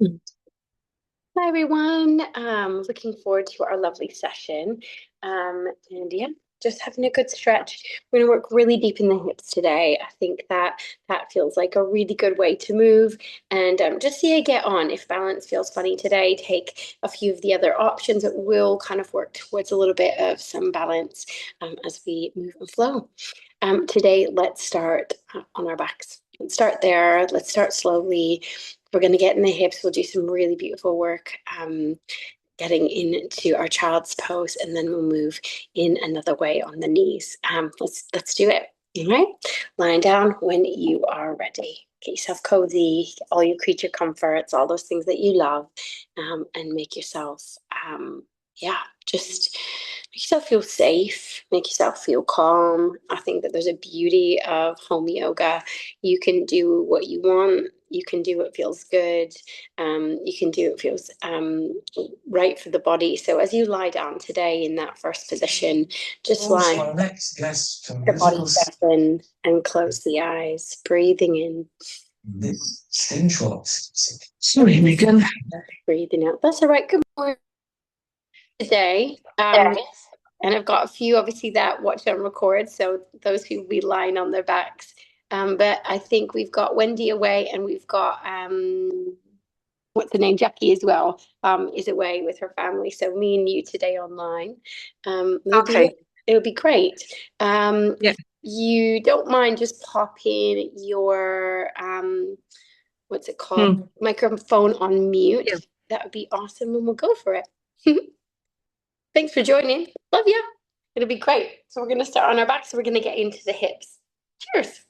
Hi everyone. Looking forward to our lovely session. And yeah, just having a good stretch. We're going to work really deep in the hips today. I think that feels like a really good way to move. And just see how you get on. If balance feels funny today, take a few of the other options. It will kind of work towards a little bit of some balance as we move and flow. Today, let's start on our backs. Let's start there. Let's start slowly. We're going to get in the hips. We'll do some really beautiful work getting into our child's pose, and then we'll move in another way on the knees. Let's do it. All right. Lying down when you are ready. Get yourself cozy, all your creature comforts, all those things that you love, and make yourself, yeah, just make yourself feel safe, make yourself feel calm. I think that there's a beauty of home yoga. You can do what you want. You can do what feels good. You can do what feels right for the body. So as you lie down today in that first position, just Also, lie our next guest from your body musical soften and close the eyes, breathing in, this sensual. Sorry, Megan. breathing out. That's all right. Good morning today. And I've got a few obviously that watch and record, so those who will be lying on their backs. But I think we've got Wendy away, and we've got what's the name, Jackie as well, is away with her family. So me and you today online. Okay. It'll be great. Yeah. If you don't mind, just pop in your what's it called, Hmm. microphone on mute. Yeah. That would be awesome, and we'll go for it. Thanks for joining. Love you. It'll be great. So we're going to start on our back. So we're going to get into the hips. Cheers.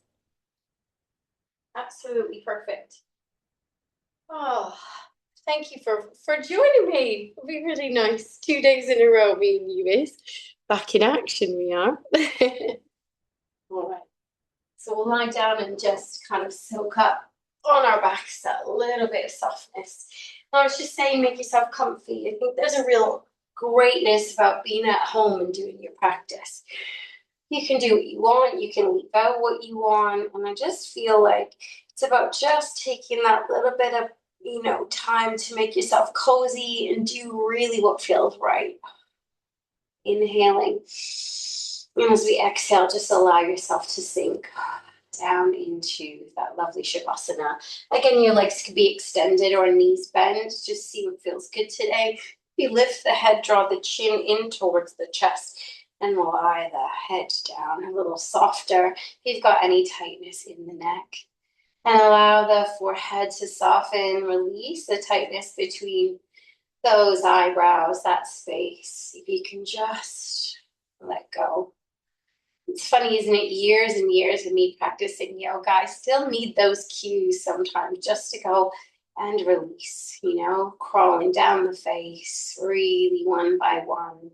Absolutely perfect. Oh, thank you for joining me. It'll be really nice. 2 days in a row, me and you is back in action. We are. All right. So we'll lie down and just kind of soak up on our backs that little bit of softness. I was just saying, make yourself comfy. I think there's a real greatness about being at home and doing your practice. You can do what you want, you can leave out what you want. And I just feel like it's about just taking that little bit of, time to make yourself cozy and do really what feels right. Inhaling. And as we exhale, just allow yourself to sink down into that lovely Shavasana. Again, your legs could be extended or knees bent. Just see what feels good today. You lift the head, draw the chin in towards the chest, and lie the head down a little softer. If you've got any tightness in the neck. And allow the forehead to soften, release the tightness between those eyebrows, that space. If you can just let go. It's funny, isn't it? Years and years of me practicing yoga, I still need those cues sometimes just to go and release, crawling down the face, really one by one,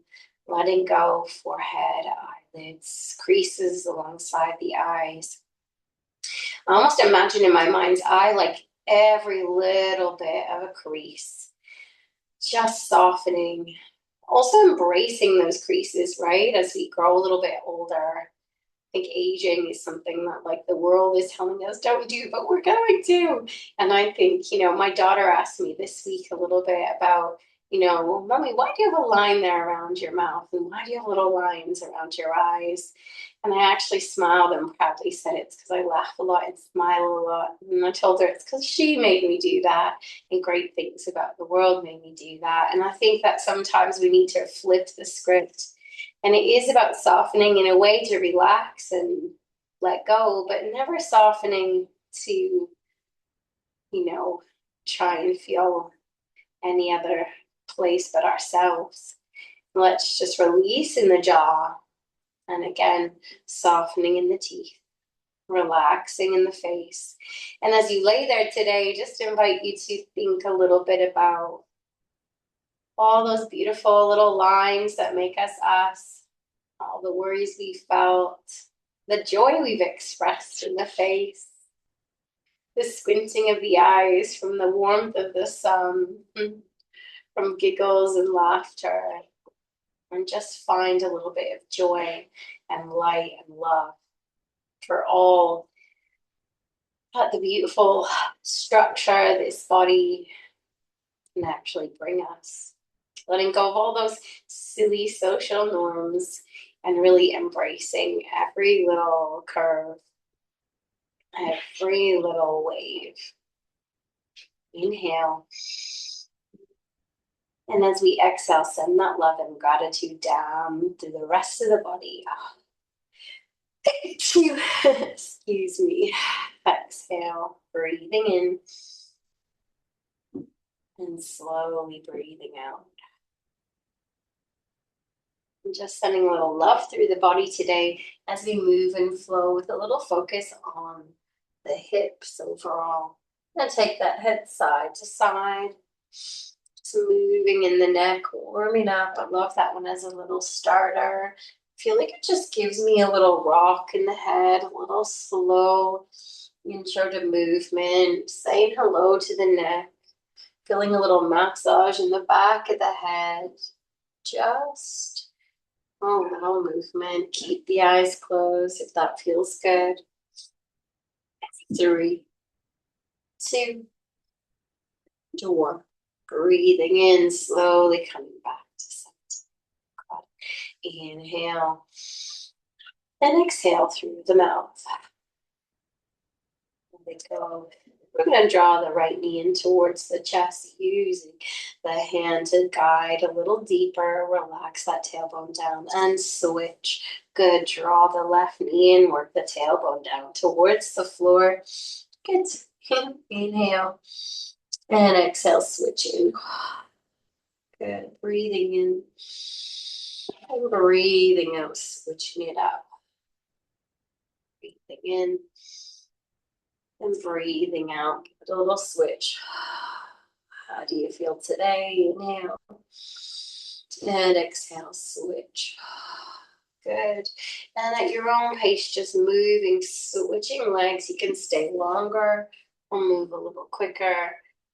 letting go, forehead, eyelids, creases alongside the eyes. I almost imagine in my mind's eye, like every little bit of a crease, just softening, also embracing those creases, right? As we grow a little bit older, think aging is something that like the world is telling us don't do, but we're going to. And I think, my daughter asked me this week a little bit about, well, mommy, why do you have a line there around your mouth? And why do you have little lines around your eyes? And I actually smiled and proudly said it's because I laugh a lot and smile a lot. And I told her it's because she made me do that. And great things about the world made me do that. And I think that sometimes we need to flip the script, and it is about softening in a way to relax and let go, but never softening to, try and feel any other place but ourselves. Let's just release in the jaw. And again, softening in the teeth, relaxing in the face. And as you lay there today, just invite you to think a little bit about all those beautiful little lines that make us us, all the worries we felt, the joy we've expressed in the face, the squinting of the eyes from the warmth of the sun, from giggles and laughter, and just find a little bit of joy and light and love for all the beautiful structure this body can actually bring us. Letting go of all those silly social norms and really embracing every little curve, every little wave. Inhale. And as we exhale, send that love and gratitude down through the rest of the body. Excuse me. Exhale, breathing in and slowly breathing out. And just sending a little love through the body today as we move and flow with a little focus on the hips overall. And take that head side to side. Just moving in the neck, warming up. I love that one as a little starter. I feel like it just gives me a little rock in the head, a little slow intro to movement, saying hello to the neck, feeling a little massage in the back of the head. Just a little movement. Keep the eyes closed if that feels good. 3, 2, 1. Breathing in, slowly coming back to center. Inhale and exhale through the mouth. Let it go. We're going to draw the right knee in towards the chest, using the hand to guide a little deeper. Relax that tailbone down and switch. Good. Draw the left knee in, work the tailbone down towards the floor. Good. Inhale and exhale, switching. Good. Breathing in and breathing out, switching it up. Breathing in and breathing out. Give it a little switch. How do you feel today? Inhale and exhale, switch. Good. And at your own pace, just moving, switching legs. You can stay longer or move a little quicker.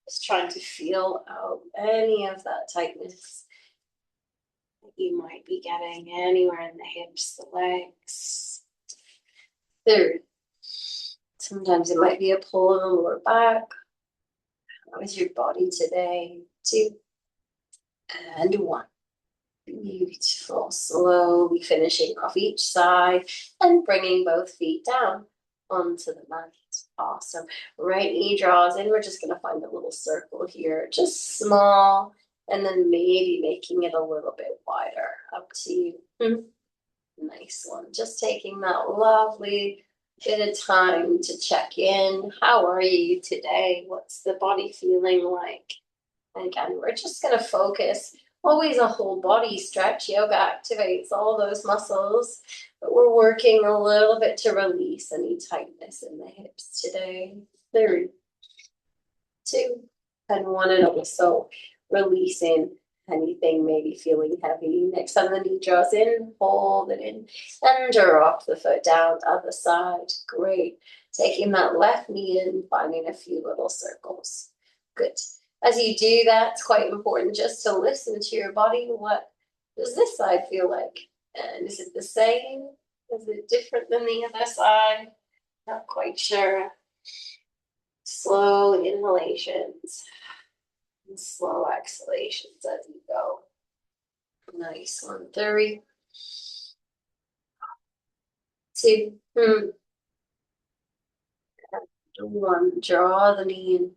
Just trying to feel out any of that tightness that you might be getting anywhere in the hips, the legs. 3. Sometimes it might be a pull in the lower back. How is your body today? 2 and 1. Beautiful. Slowly finishing off each side and bringing both feet down onto the mat. Awesome. Right knee draws in. We're just going to find a little circle here, just small, and then maybe making it a little bit wider. Up to you. Nice one. Just taking that lovely bit of time to check in. How are you today? What's the body feeling like? And again, we're just going to focus. Always a whole body stretch. Yoga activates all those muscles, but we're working a little bit to release any tightness in the hips today. 3, 2, and 1, and also releasing anything maybe feeling heavy. Next time the knee draws in, hold it in, and drop the foot down, other side. Great. Taking that left knee in, finding a few little circles. Good. As you do that, it's quite important just to listen to your body. What does this side feel like? And is it the same? Is it different than the other side? Not quite sure. Slow inhalations and slow exhalations as you go. Nice one. 3, 2, 1. Draw the knee in.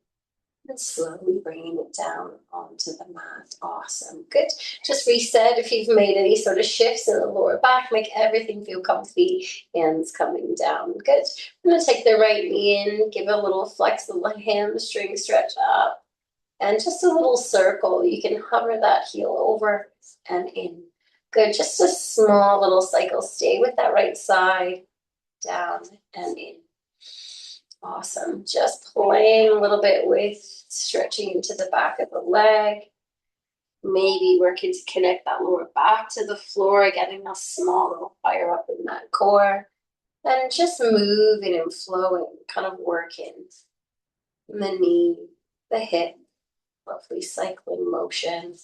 And slowly bringing it down onto the mat. Awesome. Good. Just reset if you've made any sort of shifts in the lower back. Make everything feel comfy. Hands coming down. Good. I'm going to take the right knee in. Give it a little flex, the hamstring stretch up. And just a little circle. You can hover that heel over and in. Good. Just a small little cycle. Stay with that right side. Down and in. Awesome. Just playing a little bit with stretching into the back of the leg. Maybe working to connect that lower back to the floor, getting a small little fire up in that core. And just moving and flowing, kind of working. The knee, the hip, lovely cycling motion.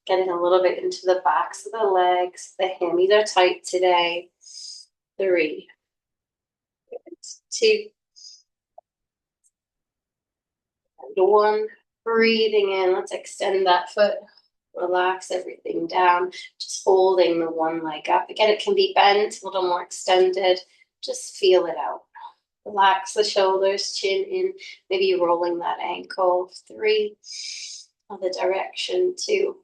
Getting a little bit into the backs of the legs. The hammies are tight today. 3, 2, 1. Breathing in, let's extend that foot. Relax everything down, just holding the one leg up. Again, it can be bent, a little more extended. Just feel it out. Relax the shoulders, chin in, maybe rolling that ankle. 3, other direction, 2,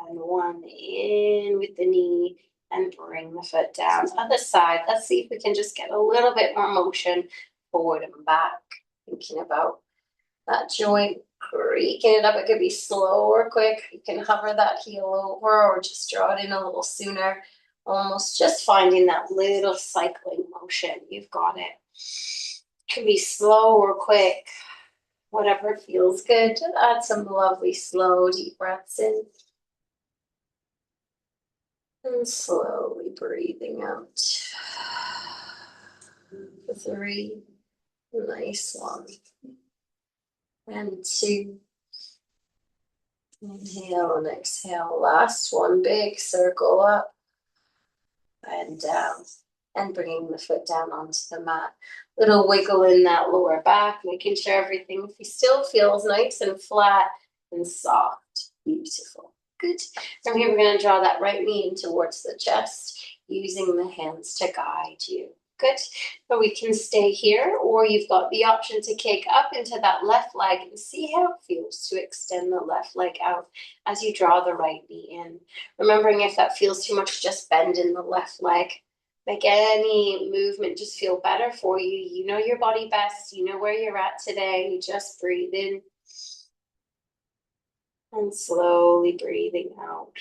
and 1. In with the knee and bring the foot down. Other side, let's see if we can just get a little bit more motion forward and back. Thinking about that joint, creaking it up. It could be slow or quick. You can hover that heel over or just draw it in a little sooner. Almost just finding that little cycling motion. You've got it. It can be slow or quick, whatever feels good. Add some lovely slow deep breaths in. And slowly breathing out. 3, nice one. And 2. Inhale and exhale. Last one, big circle up and down. And bringing the foot down onto the mat. Little wiggle in that lower back, making sure everything still feels nice and flat and soft. Beautiful. Good. From here, we're going to draw that right knee in towards the chest, using the hands to guide you. Good. So we can stay here, or you've got the option to kick up into that left leg and see how it feels to extend the left leg out as you draw the right knee in. Remembering if that feels too much, just bend in the left leg. Make any movement just feel better for you. You know your body best. You know where you're at today. You just breathe in. And slowly breathing out.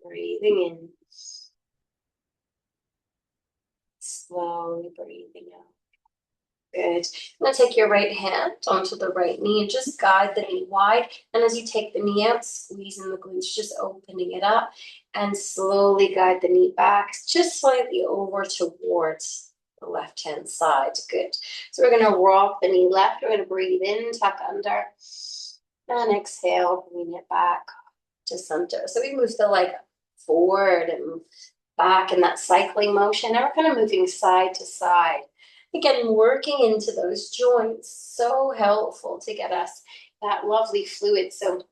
Breathing in. Slowly breathing out. Good. I'm going to take your right hand onto the right knee and just guide the knee wide. And as you take the knee out, squeezing the glutes, just opening it up. And slowly guide the knee back, just slightly over towards the left-hand side. Good. So we're going to rock the knee left. We're going to breathe in, tuck under. And exhale, bring it back to center. So we move the leg forward and back in that cycling motion. And we're kind of moving side to side. Again, working into those joints, so helpful to get us that lovely fluid. So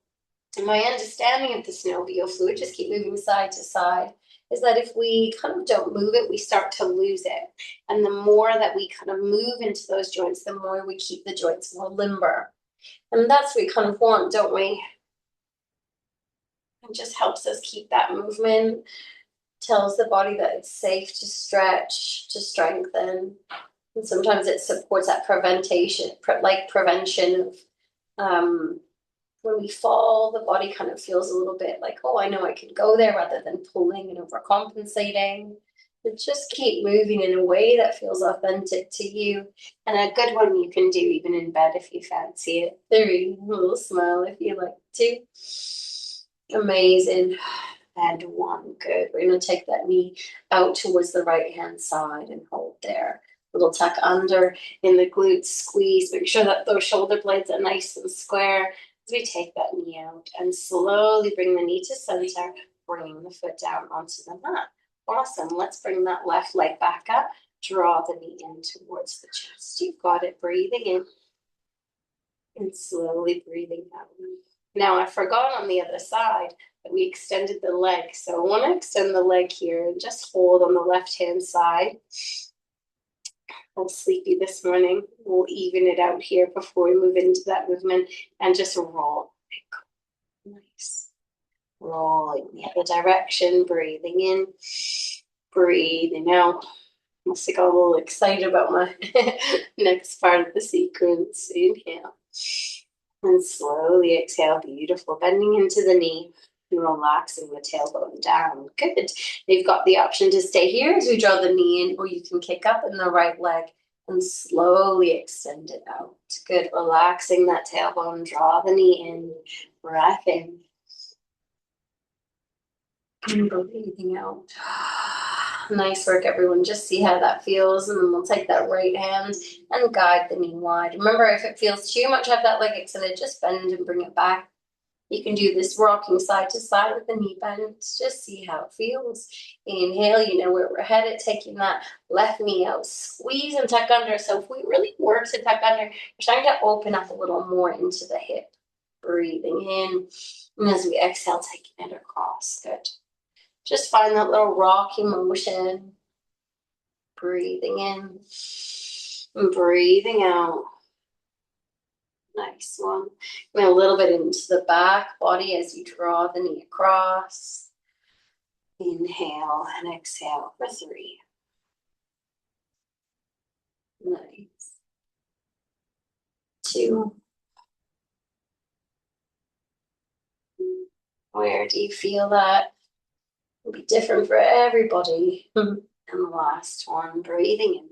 my understanding of the synovial fluid, just keep moving side to side, is that if we kind of don't move it, we start to lose it. And the more that we kind of move into those joints, the more we keep the joints more limber. And that's what we kind of want, don't we? It just helps us keep that movement, tells the body that it's safe to stretch, to strengthen. And sometimes it supports that prevention of when we fall, the body kind of feels a little bit like, oh, I know I can go there, rather than pulling and overcompensating. But just keep moving in a way that feels authentic to you. And a good one you can do even in bed if you fancy it. 3, a little smile if you like to. Amazing. And 1, good. We're going to take that knee out towards the right-hand side and hold there. Little tuck under in the glutes, squeeze. Make sure that those shoulder blades are nice and square as we take that knee out. And slowly bring the knee to center, bring the foot down onto the mat. Awesome. Let's bring that left leg back up. Draw the knee in towards the chest. You've got it. Breathing in and slowly breathing out. Now, I forgot on the other side that we extended the leg. So I want to extend the leg here and just hold on the left-hand side. A little sleepy this morning. We'll even it out here before we move into that movement and just roll. Nice. Rolling the other direction, breathing in, breathing out. Must have got a little excited about my next part of the sequence. Inhale. And slowly exhale. Beautiful. Bending into the knee. And relaxing the tailbone down. Good. You've got the option to stay here as we draw the knee in, or you can kick up in the right leg and slowly extend it out. Good. Relaxing that tailbone. Draw the knee in. Breath in. And breathing out. Nice work, everyone. Just see how that feels, and then we'll take that right hand and guide the knee wide. Remember, if it feels too much, have that leg extended, just bend and bring it back. You can do this rocking side to side with the knee bend. Just see how it feels. Inhale, you know where we're headed, taking that left knee out. Squeeze and tuck under. So if we really work to tuck under, you're trying to open up a little more into the hip. Breathing in. And as we exhale, taking it across. Good. Just find that little rocking motion. Breathing in and breathing out. Nice one. And a little bit into the back body as you draw the knee across. Inhale and exhale for 3. Nice. 2. Where do you feel that? It'll be different for everybody. And the last one, breathing in.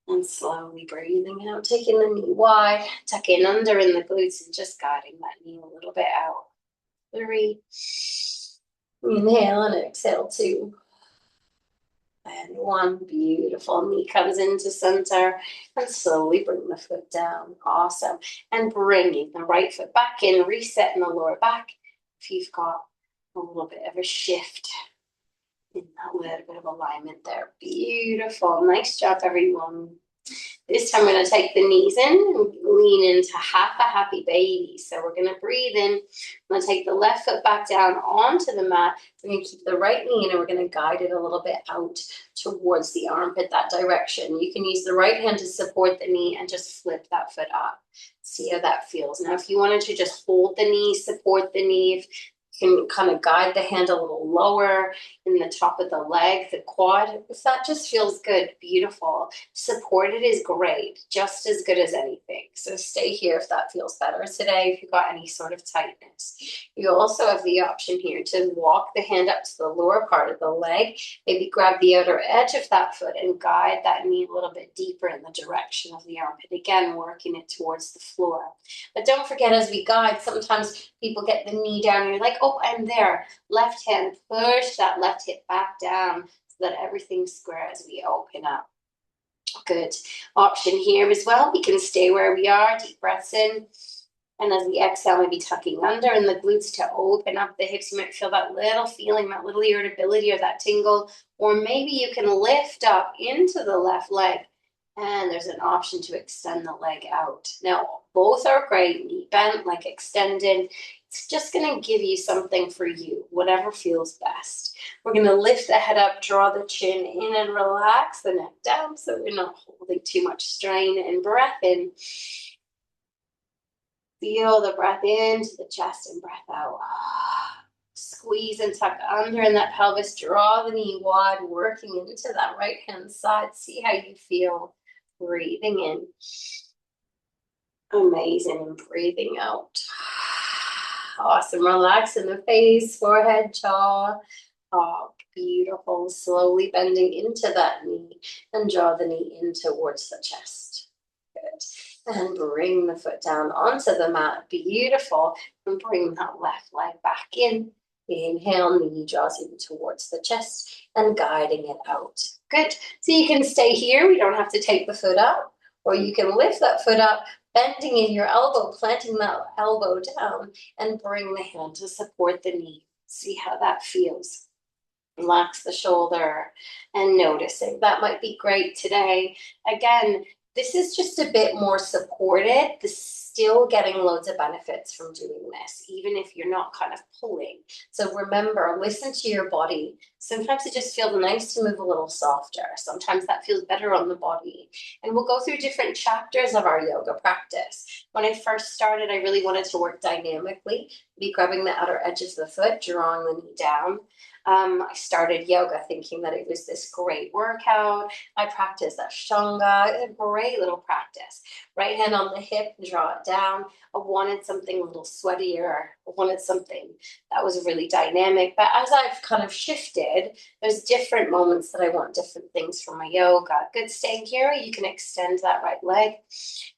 And slowly breathing out, taking the knee wide, tucking under in the glutes and just guiding that knee a little bit out. 3. Inhale and exhale 2. And 1. Beautiful. Knee comes into center and slowly bring the foot down. Awesome. And bringing the right foot back in, resetting the lower back. If you've got a little bit of a shift in that little bit of alignment there. Beautiful. Nice job, everyone. This time we're going to take the knees in and lean into half a happy baby. So we're going to breathe in. I'm going to take the left foot back down onto the mat. We're going to keep the right knee in and we're going to guide it a little bit out towards the armpit, that direction. You can use the right hand to support the knee and just flip that foot up. See how that feels. Now, if you wanted to just hold the knee, support the knee, if can kind of guide the hand a little lower in the top of the leg, the quad. If that just feels good, beautiful. Supported is great, just as good as anything. So stay here if that feels better today, if you've got any sort of tightness. You also have the option here to walk the hand up to the lower part of the leg, maybe grab the outer edge of that foot and guide that knee a little bit deeper in the direction of the armpit. Again, working it towards the floor. But don't forget, as we guide, sometimes people get the knee down and you're like, oh, I'm there. Left hand, push that left hip back down so that everything's square as we open up. Good. Option here as well. We can stay where we are, deep breaths in. And as we exhale, maybe tucking under in the glutes to open up the hips. You might feel that little feeling, that little irritability or that tingle. Or maybe you can lift up into the left leg. And there's an option to extend the leg out. Now, both are great. Knee bent, leg extended. It's just going to give you something for you, whatever feels best. We're going to lift the head up, draw the chin in and relax the neck down so we're not holding too much strain. And breath in. Feel the breath into the chest and breath out. Squeeze and tuck under in that pelvis. Draw the knee wide, working into that right hand side. See how you feel. Breathing in. Amazing. And breathing out. Awesome. Relax in the face, forehead, jaw. Oh, beautiful. Slowly bending into that knee and draw the knee in towards the chest. Good. And bring the foot down onto the mat. Beautiful. And bring that left leg back in. Inhale, knee draws in towards the chest and guiding it out. Good. So you can stay here. We don't have to take the foot up. Or you can lift that foot up, bending in your elbow, planting that elbow down, and bring the hand to support the knee. See how that feels. Relax the shoulder and noticing. That might be great today. Again, this is just a bit more supported. Still getting loads of benefits from doing this, even if you're not kind of pulling. So remember, listen to your body. Sometimes it just feels nice to move a little softer. Sometimes that feels better on the body. And we'll go through different chapters of our yoga practice. When I first started, I really wanted to work dynamically, be grabbing the outer edge of the foot, drawing the knee down. I started yoga thinking that it was this great workout. I practiced Ashtanga, a great little practice. Right hand on the hip, draw it down. I wanted something a little sweatier. I wanted something that was really dynamic. But as I've kind of shifted, there's different moments that I want different things from my yoga. Good, staying here, you can extend that right leg.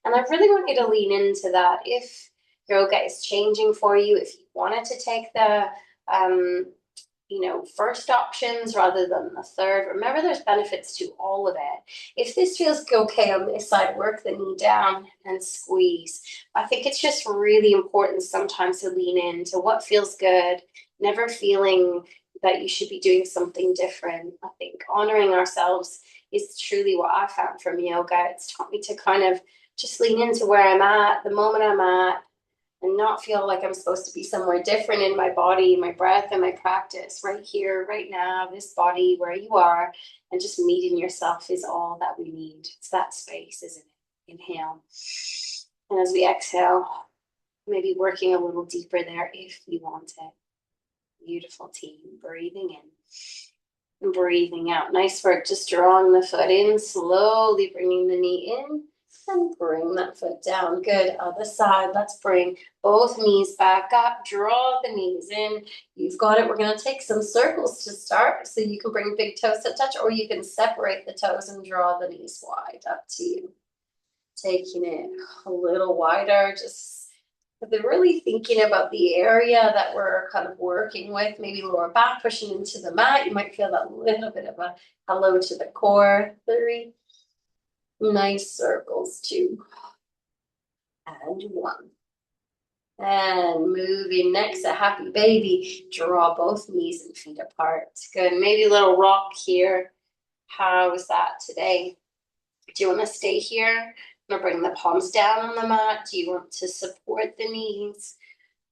And I really want you to lean into that. If yoga is changing for you, if you wanted to take the first options rather than the third. Remember, there's benefits to all of it. If this feels okay on this side, work the knee down and squeeze. I think it's just really important sometimes to lean into what feels good, never feeling that you should be doing something different. I think honoring ourselves is truly what I found from yoga. It's taught me to kind of just lean into where I'm at, the moment I'm at, and not feel like I'm supposed to be somewhere different in my body, my breath, and my practice. Right here, right now, this body where you are, and just meeting yourself is all that we need. It's that space, isn't it? Inhale. And as we exhale, maybe working a little deeper there if you want it. Beautiful, team. Breathing in and breathing out. Nice work. Just drawing the foot in, slowly bringing the knee in. And bring that foot down. Good. Other side. Let's bring both knees back up. Draw the knees in. You've got it. We're going to take some circles to start. So you can bring big toes to touch, or you can separate the toes and draw the knees wide. Up to you. Taking it a little wider. Just really thinking about the area that we're kind of working with. Maybe lower back, pushing into the mat. You might feel that little bit of a hello to the core. 3. Nice circles, 2 and 1. And moving next, a happy baby. Draw both knees and feet apart. Good. Maybe a little rock here. How is that today? Do you want to stay here? I'm going to bring the palms down on the mat. Do you want to support the knees?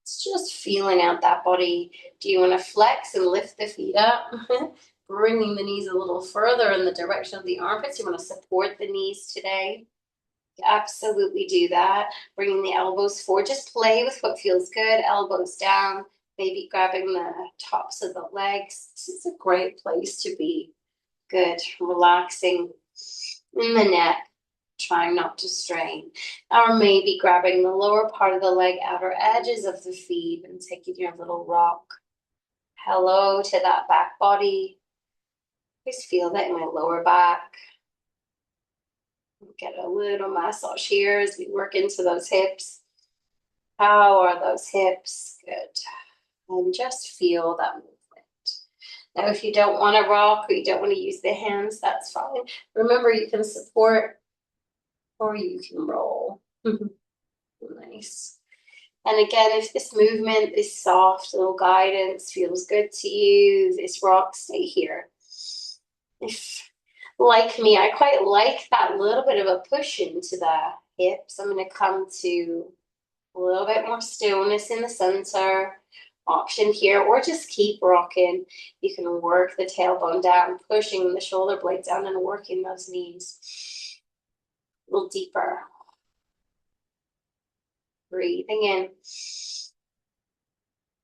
It's just feeling out that body. Do you want to flex and lift the feet up? Bringing the knees a little further in the direction of the armpits. You want to support the knees today. Absolutely do that. Bringing the elbows forward. Just play with what feels good. Elbows down. Maybe grabbing the tops of the legs. This is a great place to be. Good. Relaxing in the neck. Trying not to strain. Or maybe grabbing the lower part of the leg, outer edges of the feet, and taking your little rock. Hello to that back body. Just feel that in my lower back. Get a little massage here as we work into those hips. How are those hips? Good. And just feel that movement. Now, if you don't want to rock or you don't want to use the hands, that's fine. Remember, you can support or you can roll. Nice. And again, if this movement, this soft little guidance feels good to you, this rock, stay here. If, like me, I quite like that little bit of a push into the hips. I'm going to come to a little bit more stillness in the center. Option here, or just keep rocking. You can work the tailbone down, pushing the shoulder blade down and working those knees a little deeper. Breathing in.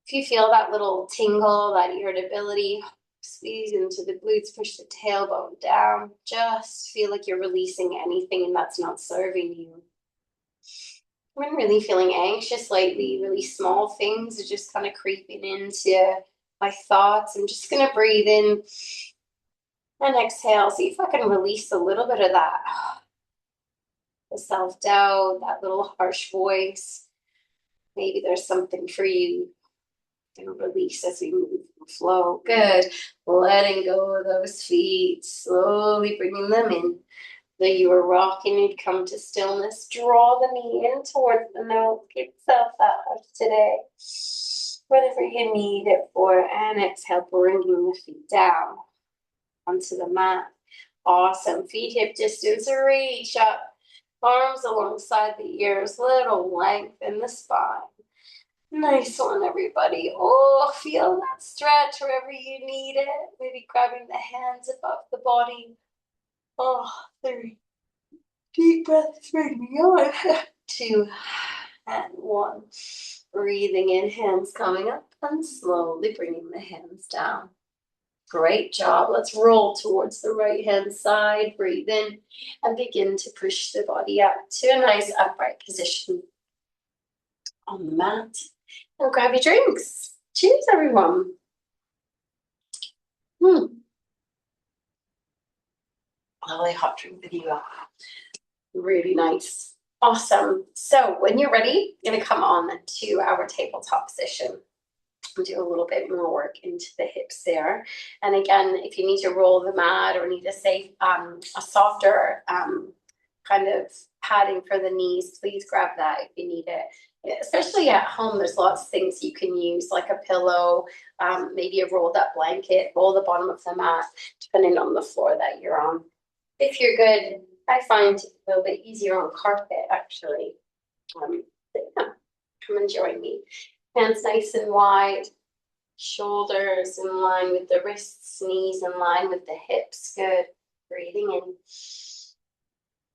If you feel that little tingle, that irritability, squeeze into the glutes, push the tailbone down. Just feel like you're releasing anything that's not serving you. I've been really feeling anxious lately. Really small things are just kind of creeping into my thoughts. I'm just going to breathe in and exhale. See if I can release a little bit of that. The self-doubt, that little harsh voice. Maybe there's something for you to release as we move and flow. Good. Letting go of those feet, slowly bringing them in. Though you were rocking, you'd come to stillness. Draw the knee in towards the nose. Give yourself that hug today. Whatever you need it for. And exhale, bringing the feet down onto the mat. Awesome. Feet hip distance. Reach up. Arms alongside the ears. Little length in the spine. Nice one, everybody. Oh, feel that stretch wherever you need it. Maybe grabbing the hands above the body. Oh, 3. Deep breaths bring me on. 2 and 1. Breathing in, hands coming up and slowly bringing the hands down. Great job. Let's roll towards the right hand side. Breathe in and begin to push the body up to a nice upright position on the mat. And grab your drinks. Cheers, everyone. Lovely hot drink with you. Really nice. Awesome. So when you're ready, you're going to come on to our tabletop position. and do a little bit more work into the hips there. And again, if you need to roll the mat or need a safe, a softer kind of padding for the knees, please grab that if you need it. Especially at home, there's lots of things you can use, like a pillow, maybe a rolled up blanket, roll the bottom of the mat, depending on the floor that you're on. If you're good, I find it a little bit easier on carpet, actually. But yeah, come and join me. Hands nice and wide, shoulders in line with the wrists, knees in line with the hips. Good. Breathing in.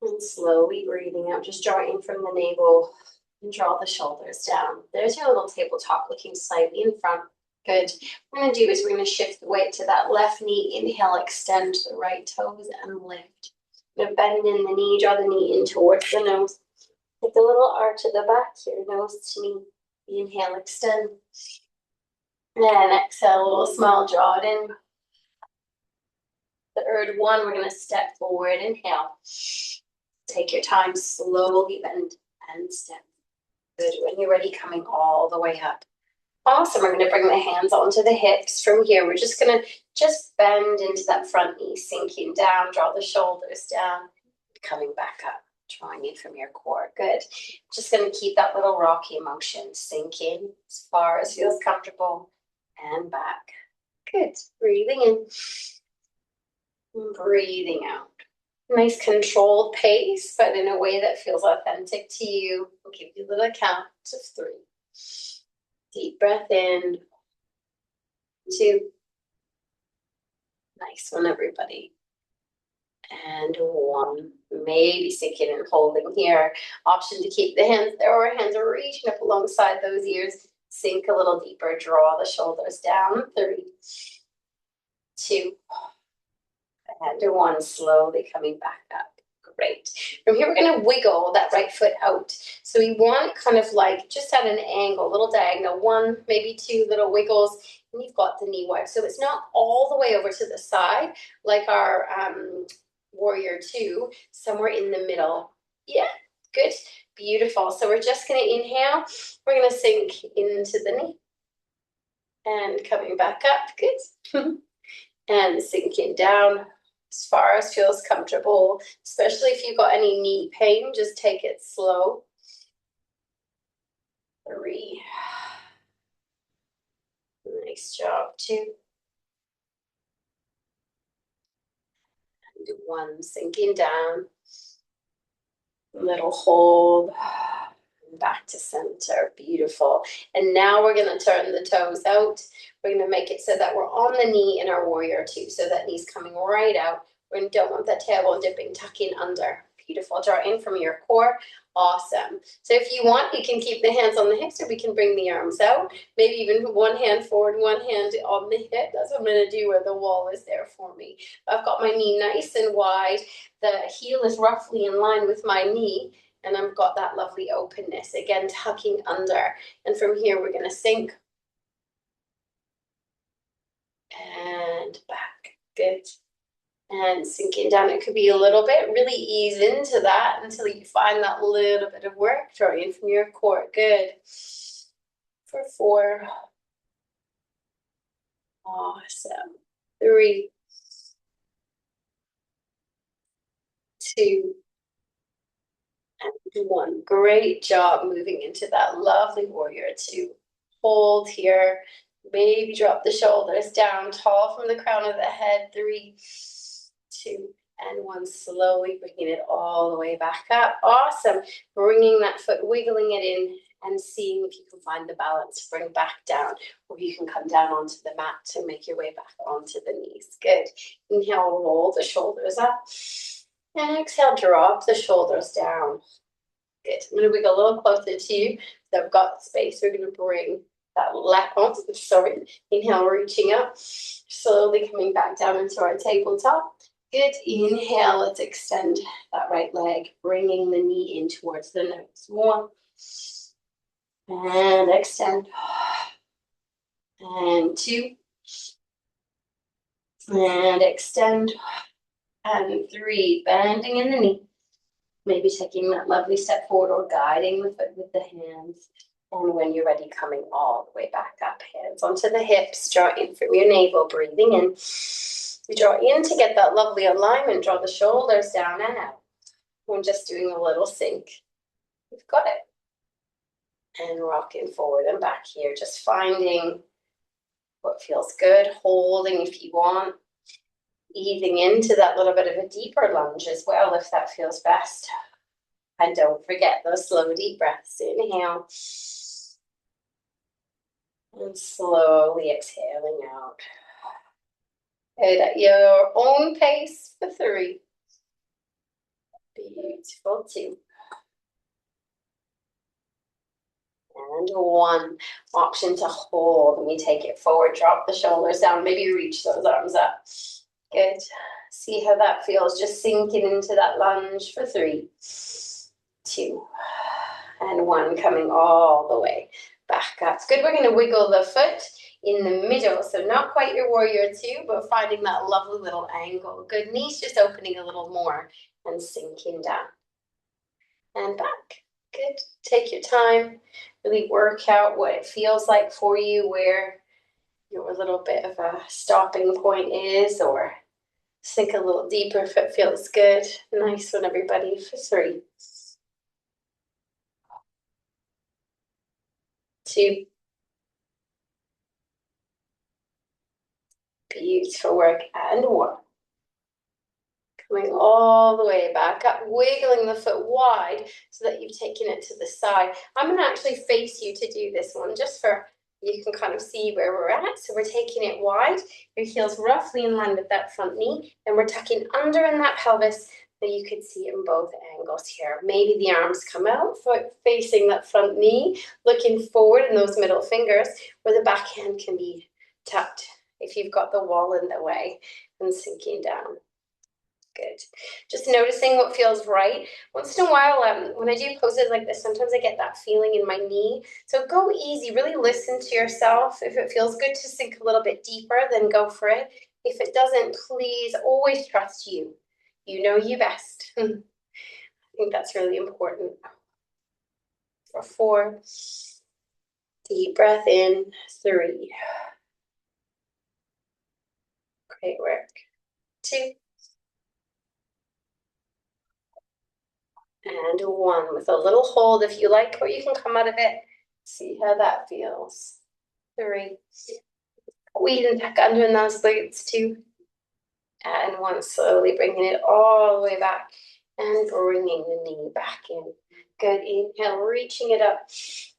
And slowly breathing out, just drawing from the navel and draw the shoulders down. There's your little tabletop looking slightly in front. Good. What we're going to do is we're going to shift the weight to that left knee. Inhale, extend the right toes and lift. We're going to bend in the knee, draw the knee in towards the nose. Take a little arch at the back here, nose to knee. Inhale, extend. And exhale, a little smile, draw it in. Third one, we're going to step forward. Inhale. Take your time, slowly bend and step. Good. When you're ready, coming all the way up. Awesome. We're going to bring the hands onto the hips. From here, we're just going to bend into that front knee, sinking down, draw the shoulders down, coming back up, drawing in from your core. Good. Just going to keep that little rocky motion, sink in as far as feels comfortable and back. Good. Breathing in and breathing out. Nice controlled pace, but in a way that feels authentic to you. We'll give you a little count of 3. Deep breath in. 2. Nice one, everybody. And 1. Maybe sinking and holding here. Option to keep the hands there, or hands are reaching up alongside those ears. Sink a little deeper, draw the shoulders down. 3, 2, and 1, slowly coming back up. Great. From here, we're going to wiggle that right foot out. So we want kind of like just at an angle, little diagonal, 1, maybe 2 little wiggles, and you've got the knee wide. So it's not all the way over to the side, like our warrior 2, somewhere in the middle. Yeah, good. Beautiful. So we're just going to inhale. We're going to sink into the knee. And coming back up. Good. And sinking down as far as feels comfortable, especially if you've got any knee pain, just take it slow. 3. Nice job. 2. And 1, sinking down. Little hold. Back to center. Beautiful. And now we're going to turn the toes out. We're going to make it so that we're on the knee in our warrior 2. So that knee's coming right out. We don't want that tailbone dipping, tucking under. Beautiful. Draw in from your core. Awesome. So if you want, you can keep the hands on the hips, or we can bring the arms out. Maybe even one hand forward, one hand on the hip. That's what I'm going to do where the wall is there for me. I've got my knee nice and wide. The heel is roughly in line with my knee. And I've got that lovely openness. Again, tucking under. And from here, we're going to sink. And back. Good. And sinking down. It could be a little bit. Really ease into that until you find that little bit of work. Draw in from your core. Good. For 4. Awesome. 3. 2. And 1. Great job moving into that lovely warrior 2. Hold here. Maybe drop the shoulders down tall from the crown of the head. 3, 2, and 1. Slowly bringing it all the way back up. Awesome. Bringing that foot, wiggling it in and seeing if you can find the balance. Bring back down, or you can come down onto the mat to make your way back onto the knees. Good. Inhale, roll the shoulders up. And exhale, drop the shoulders down. Good. I'm going to wiggle a little closer to you. So I've got space. We're going to bring that left arm. Sorry. Inhale, reaching up. Slowly coming back down into our tabletop. Good. Inhale. Let's extend that right leg, bringing the knee in towards the nose. 1. And extend. And 2. And extend. And 3. Bending in the knee. Maybe taking that lovely step forward or guiding the foot with the hands. And when you're ready, coming all the way back up, Hands onto the hips, draw in from your navel, breathing in. You draw in to get that lovely alignment, draw the shoulders down and out. We're just doing a little sink. You've got it. And rocking forward and back here, just finding what feels good, holding if you want, easing into that little bit of a deeper lunge as well if that feels best. And don't forget those slow, deep breaths. Inhale. And slowly exhaling out. Good. At your own pace for 3. Beautiful. 2. And 1. Option to hold. And we take it forward. Drop the shoulders down. Maybe reach those arms up. Good. See how that feels. Just sinking into that lunge for 3, 2, and 1. Coming all the way back up. It's good. We're going to wiggle the foot in the middle. So not quite your warrior 2, but finding that lovely little angle. Good. Knees just opening a little more and sinking down. And back. Good. Take your time. Really work out what it feels like for you, where your little bit of a stopping point is, or sink a little deeper if it feels good. Nice one, everybody, for 3, 2. Beautiful work. And 1. Coming all the way back up, wiggling the foot wide so that you've taken it to the side. I'm going to actually face you to do this one, just for you can kind of see where we're at. So we're taking it wide, your heels roughly in line with that front knee, and we're tucking under in that pelvis so you can see it in both angles here. Maybe the arms come out, foot facing that front knee, looking forward in those middle fingers, where the back hand can be tucked if you've got the wall in the way, and sinking down. Good. Just noticing what feels right. Once in a while, when I do poses like this, sometimes I get that feeling in my knee. So go easy, really listen to yourself. If it feels good to sink a little bit deeper, then go for it. If it doesn't, please always trust you. You know you best. I think that's really important. For 4, deep breath in, 3. Great work. 2. And 1 with a little hold if you like, or you can come out of it. See how that feels. 3. Squeeze and tuck under in those glutes. 2. And 1. Slowly bringing it all the way back and bringing the knee back in. Good. Inhale, reaching it up.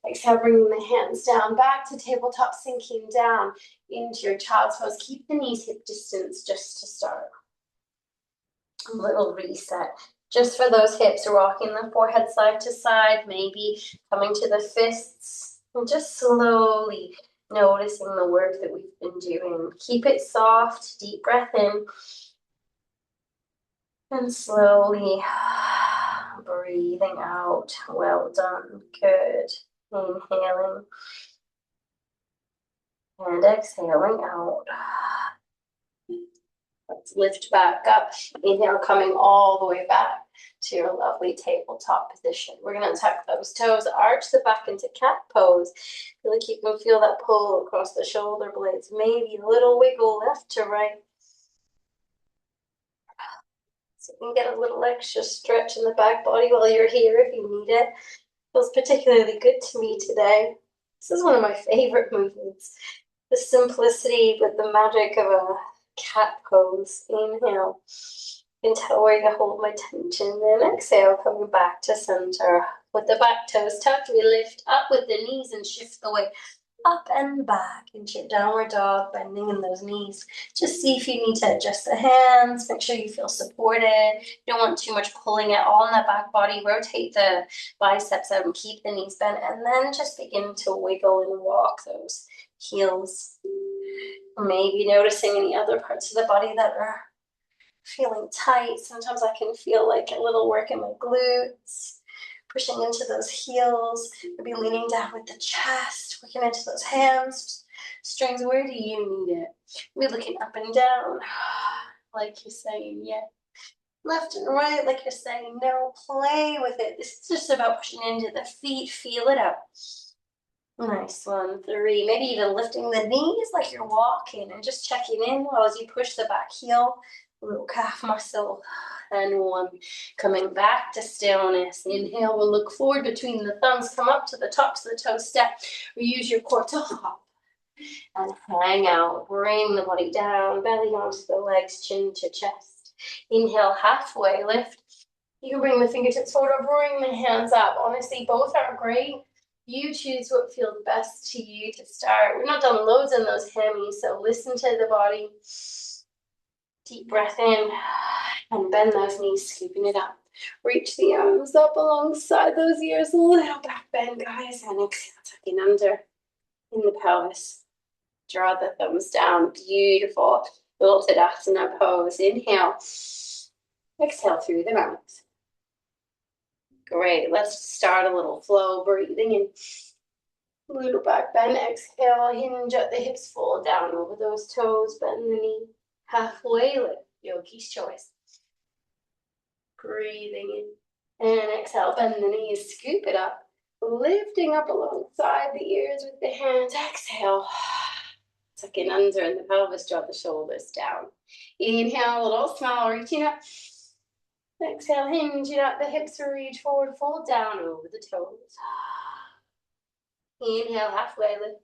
Exhale, bringing the hands down back to tabletop, sinking down into your child's pose. Keep the knees hip distance just to start. A little reset. Just for those hips, rocking the forehead side to side, maybe coming to the fists, and just slowly noticing the work that we've been doing. Keep it soft, deep breath in, and slowly breathing out. Well done, good. Inhaling, and exhaling out. Let's lift back up. Inhale, coming all the way back to your lovely tabletop position. We're going to tuck those toes, arch the back into cat pose. Feel like you can feel that pull across the shoulder blades. Maybe a little wiggle left to right. So you can get a little extra stretch in the back body while you're here if you need it. Feels particularly good to me today. This is one of my favorite movements. The simplicity but the magic of a cat pose. Inhale. And tell where to hold my tension. Then exhale, coming back to center. With the back toes tucked, we lift up with the knees and shift the weight up and back into your downward dog, bending in those knees. Just see if you need to adjust the hands. Make sure you feel supported. You don't want too much pulling at all in that back body. Rotate the biceps out and keep the knees bent. And then just begin to wiggle and walk those heels. Maybe noticing any other parts of the body that are feeling tight. Sometimes I can feel like a little work in my glutes, pushing into those heels, maybe leaning down with the chest, working into those hands, strings. Where do you need it? Maybe looking up and down, like you're saying yes. Left and right, like you're saying no. Play with it. This is just about pushing into the feet. Feel it out. Nice one. 3. Maybe even lifting the knees like you're walking and just checking in as you push the back heel, little calf muscle. And 1. Coming back to stillness. Inhale, we'll look forward between the thumbs, come up to the tops of the toe step. We use your core to hop and hang out. Bring the body down, belly onto the legs, chin to chest. Inhale, halfway lift. You can bring the fingertips forward or bring the hands up. Honestly, both are great. You choose what feels best to you to start. We've not done loads on those hammies, so listen to the body. Deep breath in and bend those knees, scooping it up. Reach the arms up alongside those ears, a little back bend, guys, and exhale, tucking under in the pelvis. Draw the thumbs down, beautiful. Uttanasana pose, inhale. Exhale through the mouth. Great, let's start a little flow, breathing in. Little back bend, exhale, hinge at the hips, fold down over those toes, bend the knee. Halfway lift, yogi's choice. Breathing in and exhale, bend the knees, scoop it up. Lifting up alongside the ears with the hands, exhale. Tucking under in the pelvis, draw the shoulders down. Inhale, a little smile, reaching up. Exhale, hinging at the hips, reach forward, fold down over the toes. Inhale, halfway lift.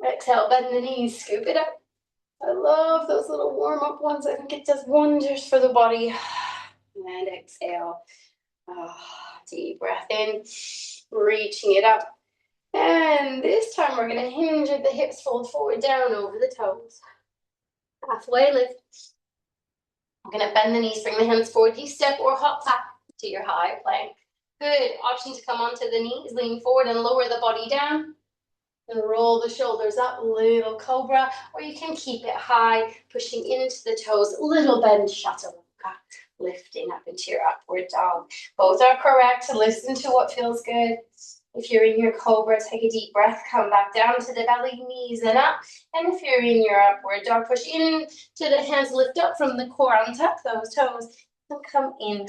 Exhale, bend the knees, scoop it up. I love those little warm-up ones. I think it does wonders for the body. And exhale. Deep breath in, reaching it up. And this time we're going to hinge at the hips, fold forward, down over the toes. Halfway lift. I'm going to bend the knees, bring the hands forward. You step or hop back to your high plank. Good. Option to come onto the knees, lean forward and lower the body down. And roll the shoulders up, little cobra, or you can keep it high, pushing into the toes, little bend, chaturanga, lifting up into your upward dog. Both are correct, so listen to what feels good. If you're in your cobra, take a deep breath, come back down to the belly, knees and up. And if you're in your upward dog, push in to the hands, lift up from the core, untuck those toes, and come in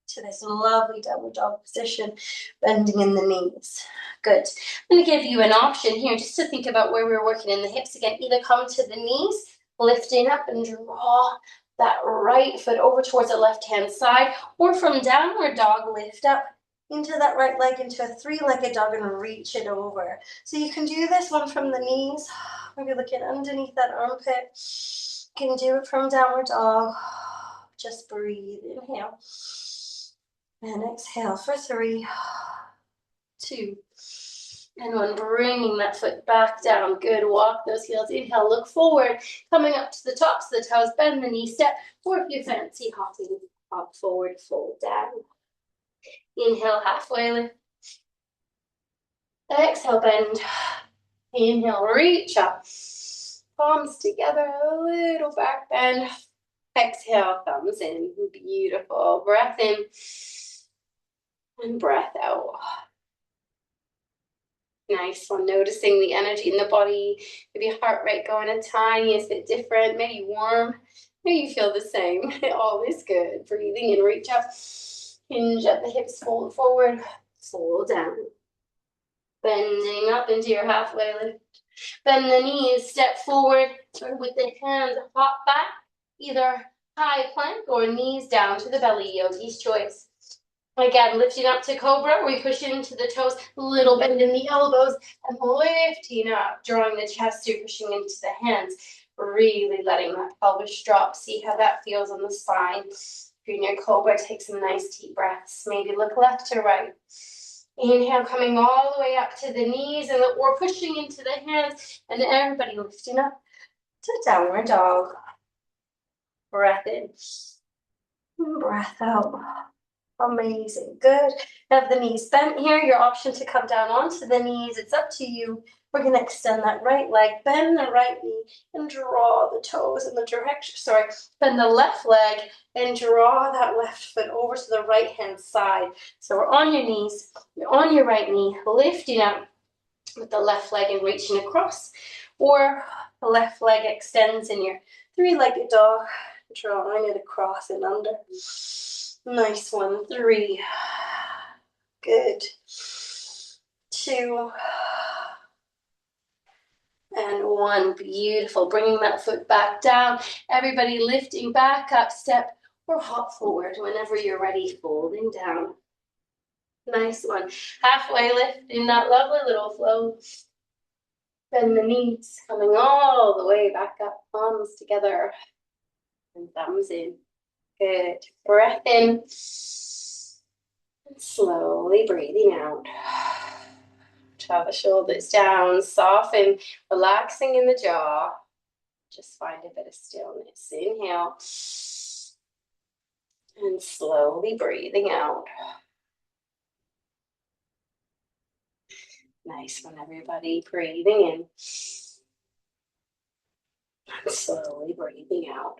to this lovely double dog position, bending in the knees. Good. I'm going to give you an option here just to think about where we're working in the hips again. Either come to the knees, lifting up and draw that right foot over towards the left-hand side, or from downward dog, lift up into that right leg into a 3-legged dog and reach it over. So you can do this one from the knees, maybe looking underneath that armpit. You can do it from downward dog. Just breathe, inhale. And exhale for 3, 2, and 1. Bringing that foot back down. Good. Walk those heels. Inhale, look forward. Coming up to the tops of the toes, bend the knee, step. Or if you fancy hopping, hop forward, fold down. Inhale, halfway lift. Exhale, bend. Inhale, reach up. Palms together, a little back bend. Exhale, thumbs in. Beautiful. Breath in. And breath out. Nice one. Noticing the energy in the body. Maybe heart rate going a tiniest bit different. Maybe warm. Maybe you feel the same. All is good. Breathing in, reach up. Hinge at the hips, fold forward. Fold down. Bending up into your halfway lift. Bend the knees, step forward. With the hands, hop back. Either high plank or knees down to the belly. Yogi's choice. Again, lifting up to cobra, we push into the toes, little bend in the elbows, and lifting up, drawing the chest through, pushing into the hands, really letting that pelvis drop. See how that feels on the spine. If you're in your cobra, take some nice deep breaths. Maybe look left to right. Inhale, coming all the way up to the knees, and we're pushing into the hands, and everybody lifting up to downward dog. Breath in, breath out. Amazing. Good. Have the knees bent here. Your option to come down onto the knees. It's up to you. We're going to extend that right leg, bend the right knee, and draw the toes in the direction. Bend the left leg and draw that left foot over to the right-hand side. So we're on your knees. You're on your right knee, lifting up with the left leg and reaching across. Or the left leg extends in your 3-legged dog, drawing it across and under. Nice one. 3. Good. 2, and 1. Beautiful. Bringing that foot back down. Everybody lifting back up, step or hop forward whenever you're ready, folding down. Nice one. Halfway lift in that lovely little flow. Bend the knees, coming all the way back up, palms together and thumbs in. Good. Breath in. And slowly breathing out. Draw the shoulders down, soften, relaxing in the jaw. Just find a bit of stillness. Inhale. And slowly breathing out. Nice one, everybody. Breathing in. And slowly breathing out.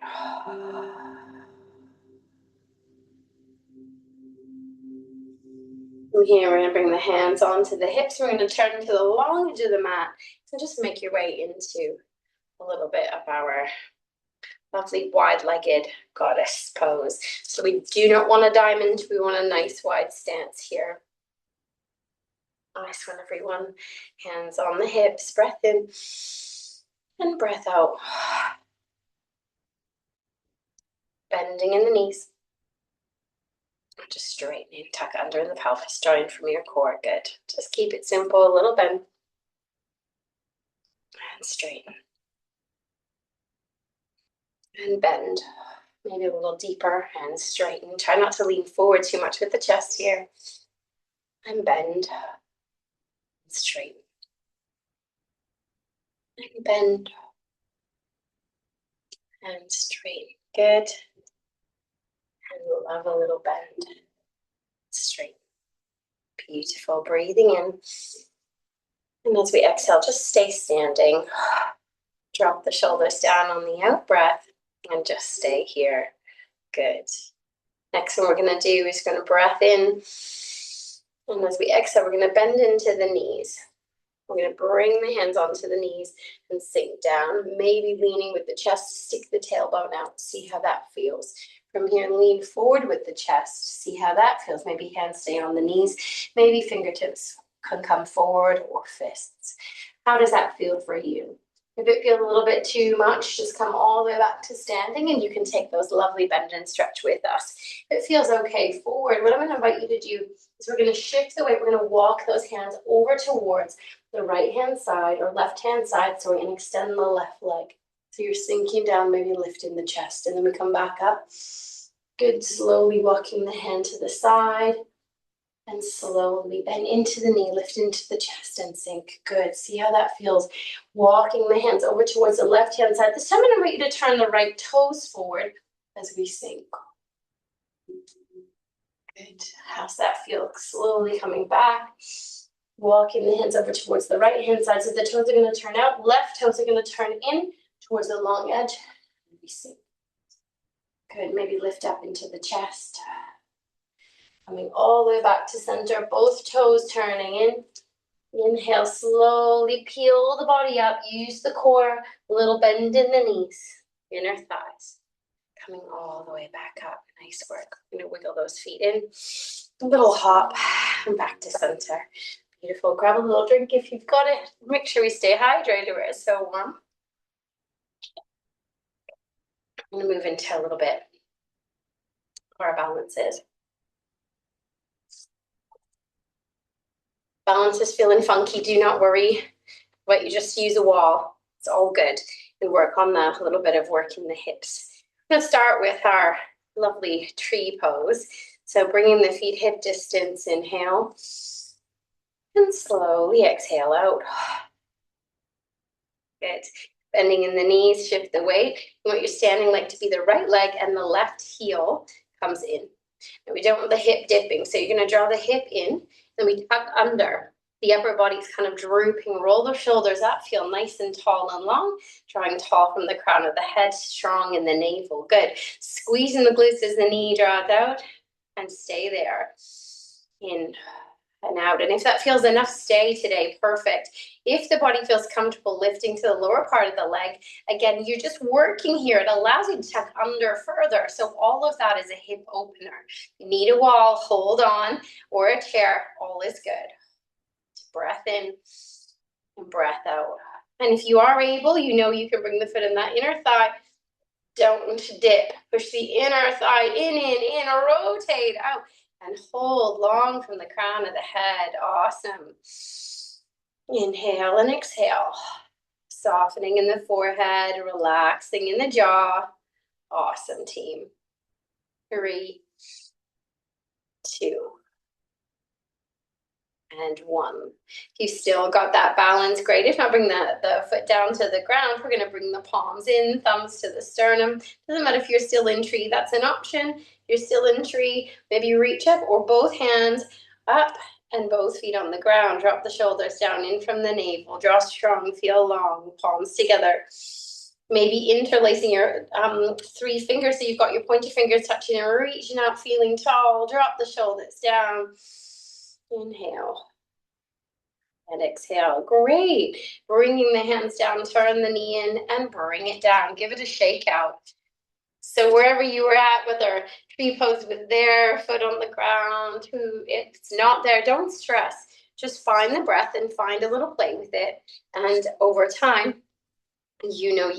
From here, we're going to bring the hands onto the hips. We're going to turn to the long edge of the mat. So just make your way into a little bit of our lovely wide-legged goddess pose. So we do not want a diamond. We want a nice wide stance here. Nice one, everyone. Hands on the hips. Breath in and breath out. Bending in the knees. Just straightening, tuck under in the pelvis, drawing from your core. Good. Just keep it simple, a little bend. And straighten. And bend. Maybe a little deeper and straighten. Try not to lean forward too much with the chest here. And bend. And straighten. And bend. And straighten. Good. And love a little bend. Straight. Beautiful. Breathing in. And as we exhale, just stay standing. Drop the shoulders down on the out breath and just stay here. Good. Next one we're going to do is going to breath in. And as we exhale, we're going to bend into the knees. We're going to bring the hands onto the knees and sink down, maybe leaning with the chest, stick the tailbone out, see how that feels. From here, lean forward with the chest, see how that feels. Maybe hands stay on the knees, maybe fingertips can come forward or fists. How does that feel for you? If it feels a little bit too much, just come all the way back to standing and you can take those lovely bend and stretch with us. If it feels okay forward, what I'm going to invite you to do is we're going to shift the weight. We're going to walk those hands over towards the right hand side or left hand side, so we're going to extend the left leg. So you're sinking down, maybe lifting the chest, and then we come back up. Good, slowly walking the hand to the side and slowly bend into the knee, lift into the chest and sink. Good, see how that feels. Walking the hands over towards the left hand side. This time I'm going to invite you to turn the right toes forward as we sink. Good, how's that feel? Slowly coming back. Walking the hands over towards the right hand side. So the toes are going to turn out. Left toes are going to turn in towards the long edge. And we sink. Good, maybe lift up into the chest. Coming all the way back to center. Both toes turning in. Inhale, slowly peel the body up. Use the core. A little bend in the knees. Inner thighs. Coming all the way back up. Nice work. I'm going to wiggle those feet in. A little hop and back to center. Beautiful. Grab a little drink if you've got it. Make sure we stay hydrated where it's so warm. I'm going to move into a little bit where our balance is. Balance is feeling funky. Do not worry. But you just use a wall. It's all good. And work on the little bit of work in the hips. I'm going to start with our lovely tree pose. So bringing the feet hip distance. Inhale. And slowly exhale out. Good. Bending in the knees, shift the weight. You want your standing leg to be the right leg and the left heel comes in. And we don't want the hip dipping. So you're going to draw the hip in, then we tuck under. The upper body's kind of drooping. Roll the shoulders up, feel nice and tall and long. Drawing tall from the crown of the head, strong in the navel. Good. Squeezing the glutes as the knee draws out and stay there. In and out. And if that feels enough, stay today. Perfect. If the body feels comfortable lifting to the lower part of the leg, again, you're just working here. It allows you to tuck under further. So all of that is a hip opener. You need a wall, hold on, or a chair. All is good. Breath in and breath out. And if you are able, you know you can bring the foot in that inner thigh. Don't dip. Push the inner thigh in, rotate out, and hold long from the crown of the head. Awesome. Inhale and exhale. Softening in the forehead, relaxing in the jaw. Awesome, team. 3, 2, and 1. If you still got that balance, great. If not, bring the foot down to the ground. We're going to bring the palms in, thumbs to the sternum. Doesn't matter if you're still in tree, that's an option. If you're still in tree, maybe reach up or both hands up and both feet on the ground. Drop the shoulders down in from the navel. Draw strong, feel long, palms together. Maybe interlacing your 3 fingers so you've got your pointy fingers touching and reaching out, feeling tall. Drop the shoulders down. Inhale and exhale. Great. Bringing the hands down, turn the knee in and bring it down. Give it a shake out. So wherever you were at, whether tree pose with their foot on the ground, if it's not there, don't stress. Just find the breath and find a little play with it. And over time, you know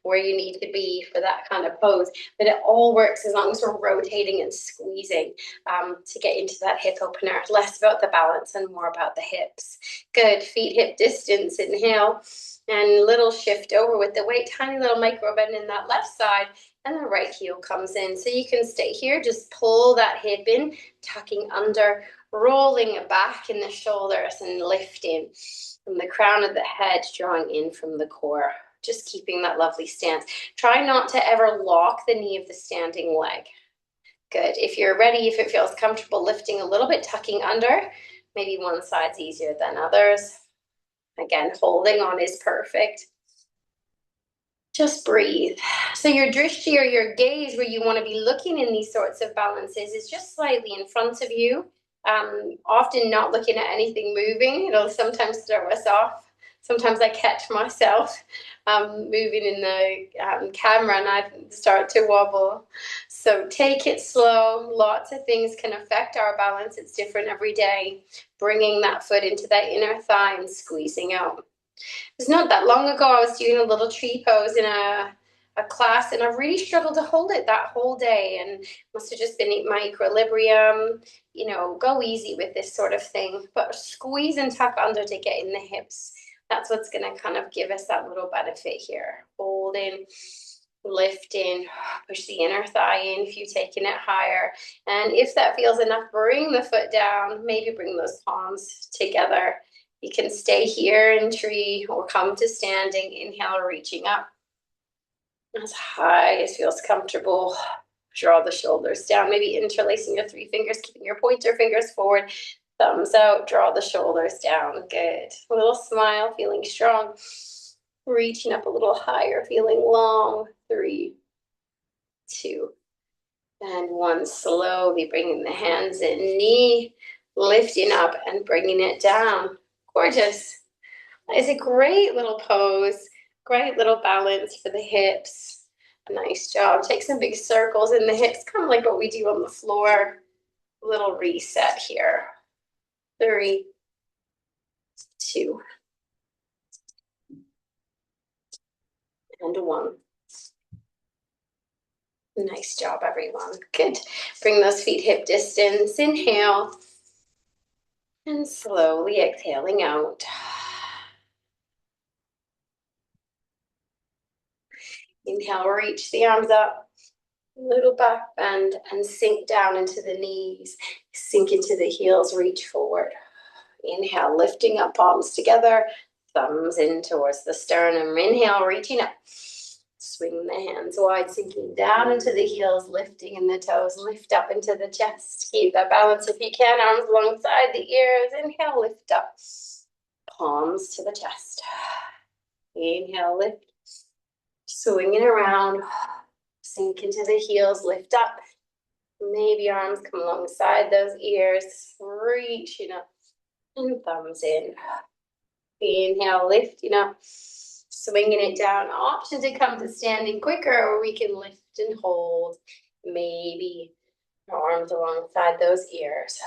where you need to be for that kind of pose. But it all works as long as we're rotating and squeezing to get into that hip opener. Less about the balance and more about the hips. Good. Feet hip distance. Inhale and little shift over with the weight. Tiny little micro bend in that left side, and the right heel comes in. So you can stay here. Just pull that hip in, tucking under, rolling it back in the shoulders and lifting from the crown of the head, drawing in from the core. Just keeping that lovely stance. Try not to ever lock the knee of the standing leg. Good. If you're ready, if it feels comfortable, lifting a little bit, tucking under. Maybe one side's easier than others. Again, holding on is perfect. Just breathe. So your drishti, or your gaze, where you want to be looking in these sorts of balances, is just slightly in front of you. Often not looking at anything moving. It'll sometimes throw us off. Sometimes I catch myself moving in the camera and I start to wobble. So take it slow. Lots of things can affect our balance. It's different every day. Bringing that foot into that inner thigh and squeezing out. It's not that long ago I was doing a little tree pose in a class, and I really struggled to hold it that whole day, and must have just been my equilibrium. Go easy with this sort of thing, but squeeze and tuck under to get in the hips. That's what's going to kind of give us that little benefit here. Holding, lifting, push the inner thigh in if you're taking it higher. And if that feels enough, bring the foot down, maybe bring those palms together. You can stay here in tree or come to standing. Inhale, reaching up as high as feels comfortable. Draw the shoulders down, maybe interlacing your 3 fingers, keeping your pointer fingers forward, thumbs out, draw the shoulders down. Good. A little smile, feeling strong. Reaching up a little higher, feeling long. 3, 2, and 1. Slowly bringing the hands in, knee lifting up and bringing it down. Gorgeous. It's a great little pose. Great little balance for the hips. Nice job. Take some big circles in the hips, kind of like what we do on the floor. Little reset here. 3, 2, and 1. Nice job, everyone. Good. Bring those feet hip distance. Inhale. And slowly exhaling out. Inhale, reach the arms up. Little back bend and sink down into the knees. Sink into the heels, reach forward. Inhale, lifting up, palms together. Thumbs in towards the sternum. Inhale, reaching up. Swing the hands wide, sinking down into the heels, lifting in the toes, lift up into the chest. Keep that balance if you can, arms alongside the ears. Inhale, lift up. Palms to the chest. Inhale, lift. Swing it around. Sink into the heels, lift up. Maybe arms come alongside those ears, reaching up. And thumbs in. Inhale, lifting up. Swinging it down. Option to come to standing quicker, or we can lift and hold. Maybe arms alongside those ears.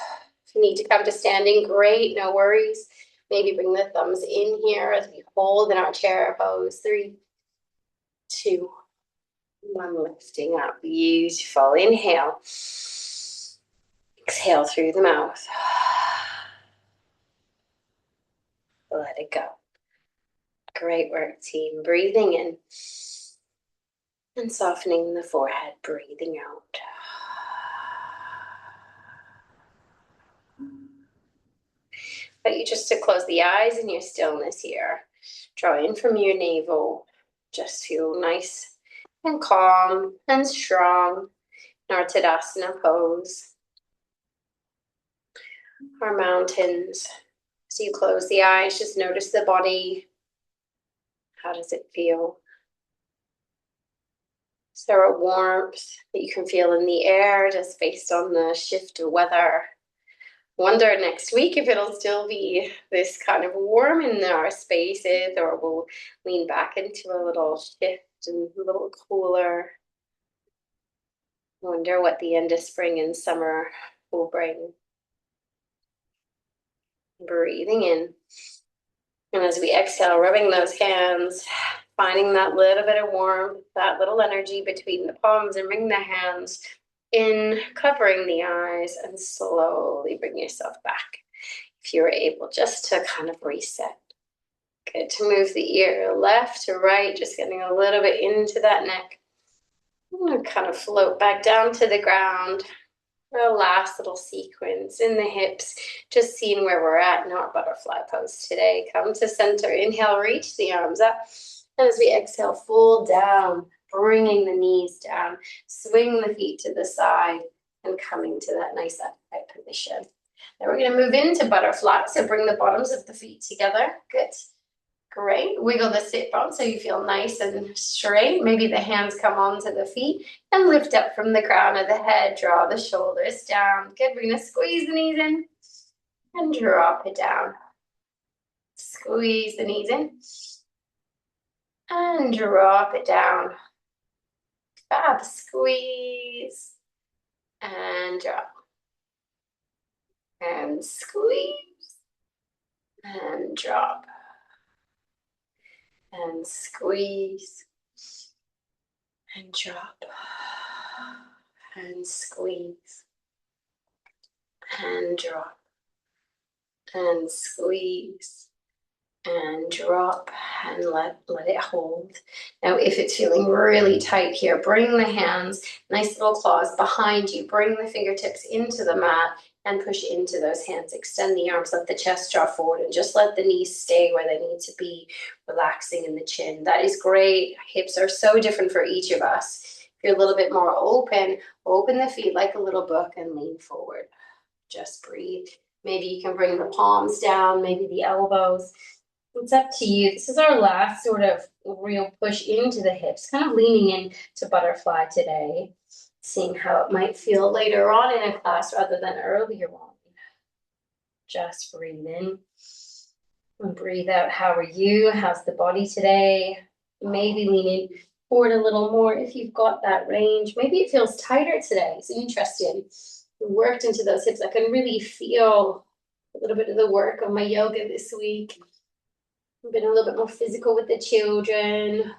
If you need to come to standing, great, no worries. Maybe bring the thumbs in here as we hold in our chair pose. 3, 2, 1, lifting up. Beautiful. Inhale. Exhale through the mouth. Let it go. Great work, team. Breathing in and softening the forehead, breathing out. But you just to close the eyes in your stillness here. Draw in from your navel. Just feel nice and calm and strong in our Tadasana pose. Our mountains. So you close the eyes, just notice the body. How does it feel? Is there a warmth that you can feel in the air just based on the shift of weather? Wonder next week if it'll still be this kind of warm in our spaces, or we'll lean back into a little shift and a little cooler. Wonder what the end of spring and summer will bring. Breathing in. And as we exhale, rubbing those hands, finding that little bit of warmth, that little energy between the palms, and bring the hands in, covering the eyes, and slowly bring yourself back. If you're able, just to kind of reset. Good to move the ear left to right, just getting a little bit into that neck. And kind of float back down to the ground. For a last little sequence in the hips, just seeing where we're at in our butterfly pose today. Come to center, inhale, reach the arms up. And as we exhale, fold down, bringing the knees down, swing the feet to the side, and coming to that nice upright position. Now we're going to move into butterfly, so bring the bottoms of the feet together. Good. Great. Wiggle the sit bone so you feel nice and straight. Maybe the hands come onto the feet and lift up from the crown of the head. Draw the shoulders down. Good. We're going to squeeze the knees in and drop it down. Squeeze the knees in and drop it down. Fab. Squeeze and drop. And squeeze and drop. And squeeze and drop and squeeze and drop and squeeze and drop and let it hold. Now if it's feeling really tight here, bring the hands, nice little claws behind you, bring the fingertips into the mat and push into those hands. Extend the arms, let the chest draw forward, and just let the knees stay where they need to be, relaxing in the chin. That is great. Hips are so different for each of us. If you're a little bit more open, open the feet like a little book and lean forward. Just breathe. Maybe you can bring the palms down, maybe the elbows. It's up to you. This is our last sort of real push into the hips, kind of leaning into butterfly today. Seeing how it might feel later on in a class rather than earlier on. Just breathe in and breathe out. How are you? How's the body today? Maybe leaning forward a little more if you've got that range. Maybe it feels tighter today. It's interesting. We worked into those hips. I can really feel a little bit of the work of my yoga this week. I've been a little bit more physical with the children.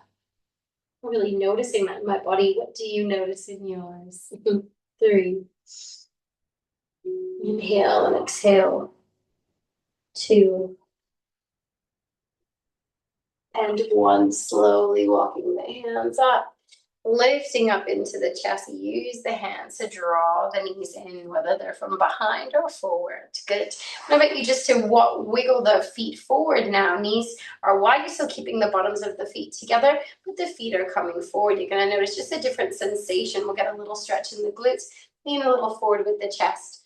I'm really noticing that in my body. What do you notice in yours? 3. Inhale and exhale. 2. And 1. Slowly walking the hands up. Lifting up into the chest. Use the hands to draw the knees in, whether they're from behind or forward. Good. I invite you just to wiggle the feet forward now. Knees are wide. You're still keeping the bottoms of the feet together, but the feet are coming forward. You're going to notice just a different sensation. We'll get a little stretch in the glutes. Lean a little forward with the chest.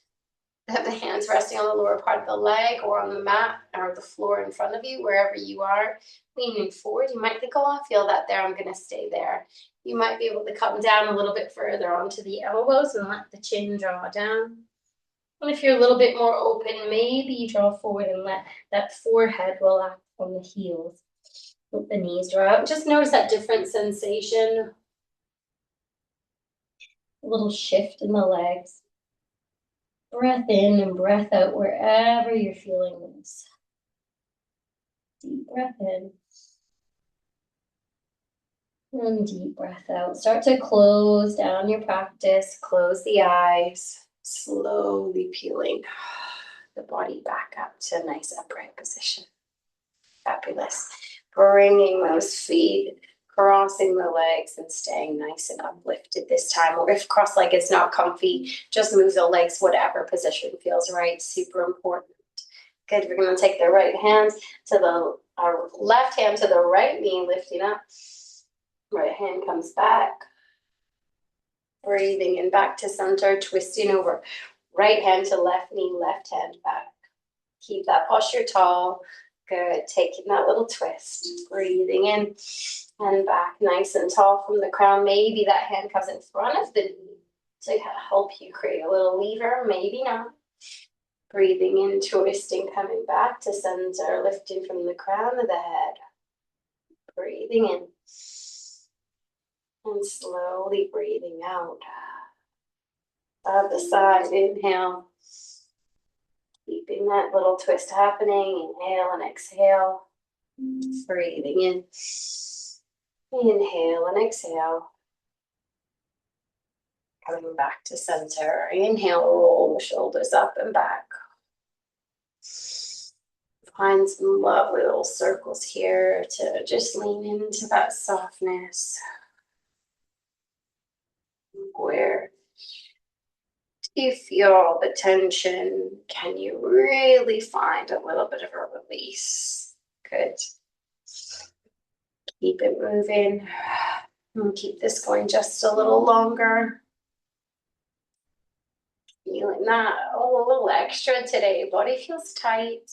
Have the hands resting on the lower part of the leg or on the mat or the floor in front of you, wherever you are. Leaning forward. You might think, oh, I feel that there. I'm going to stay there. You might be able to come down a little bit further onto the elbows and let the chin draw down. And if you're a little bit more open, maybe you draw forward and let that forehead relax on the heels. Let the knees draw out. Just notice that different sensation. A little shift in the legs. Breath in and breath out wherever you're feeling this. Deep breath in. And deep breath out. Start to close down your practice. Close the eyes. Slowly peeling the body back up to a nice upright position. Fabulous. Bringing those feet, crossing the legs and staying nice and uplifted this time. Or if cross-legged is not comfy, just move the legs, whatever position feels right. Super important. Good. We're going to take the right hand to our left hand to the right knee, lifting up. Right hand comes back. Breathing in back to center, twisting over. Right hand to left knee, left hand back. Keep that posture tall. Good. Taking that little twist. Breathing in and back, nice and tall from the crown. Maybe that hand comes in front of the knee to help you create a little lever. Maybe not. Breathing in, twisting, coming back to center, lifting from the crown of the head. Breathing in. And slowly breathing out. Other side, inhale. Keeping that little twist happening. Inhale and exhale. Breathing in. Inhale and exhale. Coming back to center. Inhale, roll the shoulders up and back. Find some lovely little circles here to just lean into that softness. Where do you feel the tension? Can you really find a little bit of a release? Good. Keep it moving. And keep this going just a little longer. Feeling that a little extra today. Body feels tight.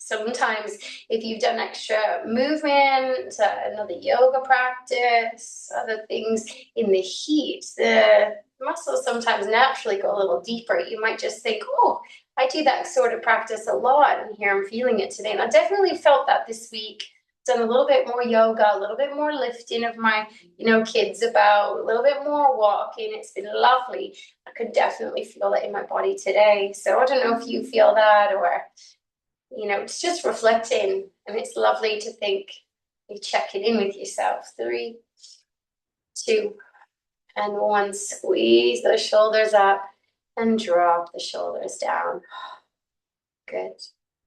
Sometimes if you've done extra movement, another yoga practice, other things in the heat, the muscles sometimes naturally go a little deeper. You might just think, oh, I do that sort of practice a lot, and here I'm feeling it today. And I definitely felt that this week. Done a little bit more yoga, a little bit more lifting of my, kids about, a little bit more walking. It's been lovely. I could definitely feel it in my body today. So I don't know if you feel that, or it's just reflecting, and it's lovely to think you're checking in with yourself. 3, 2, and 1. Squeeze those shoulders up and drop the shoulders down. Good.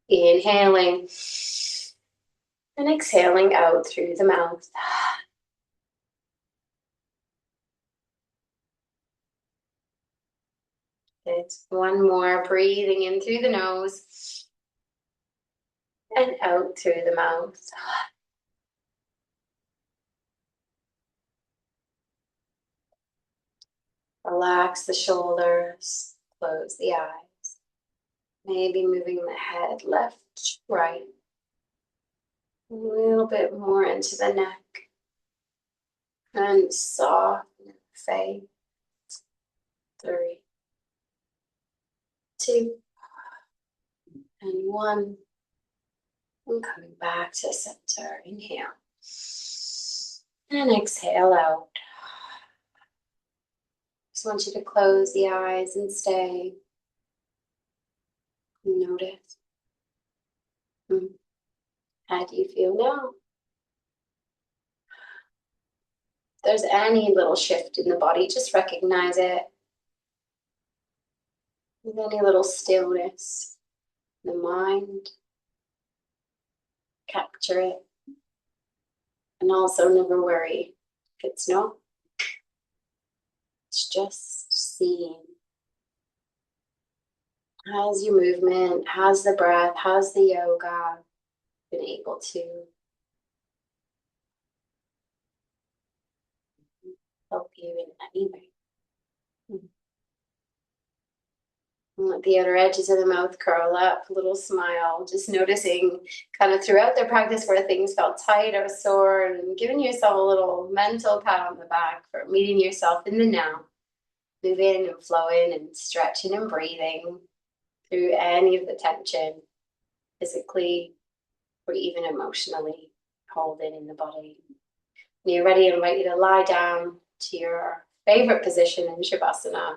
Inhaling and exhaling out through the mouth. Good. 1 more. Breathing in through the nose and out through the mouth. Relax the shoulders, close the eyes. Maybe moving the head left, right. A little bit more into the neck. And soften the face. 3, 2, and 1. And coming back to center. Inhale. And exhale out. Just want you to close the eyes and stay. Notice. How do you feel now? If there's any little shift in the body, just recognize it. With any little stillness in the mind, capture it. And also never worry if it's not. It's just seeing. How's your movement? How's the breath? How's the yoga been able to help you in any way? And let the outer edges of the mouth curl up, a little smile, just noticing kind of throughout the practice where things felt tight or sore, and giving yourself a little mental pat on the back for meeting yourself in the now. Moving and flowing and stretching and breathing through any of the tension, physically or even emotionally, holding in the body. When you're ready, I invite you to lie down to your favorite position in Shavasana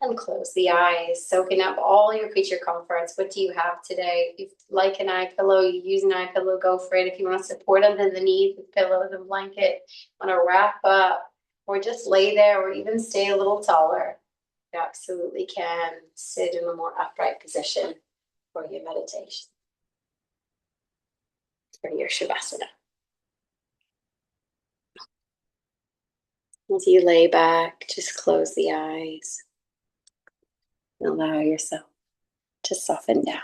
And close the eyes, soaking up all your creature comforts. What do you have today? If you like an eye pillow, you use an eye pillow, go for it. If you want to support under the knees with pillows and blanket, want to wrap up, or just lay there, or even stay a little taller, you absolutely can sit in a more upright position for your meditation, for your Shavasana. As you lay back, just close the eyes and allow yourself to soften down.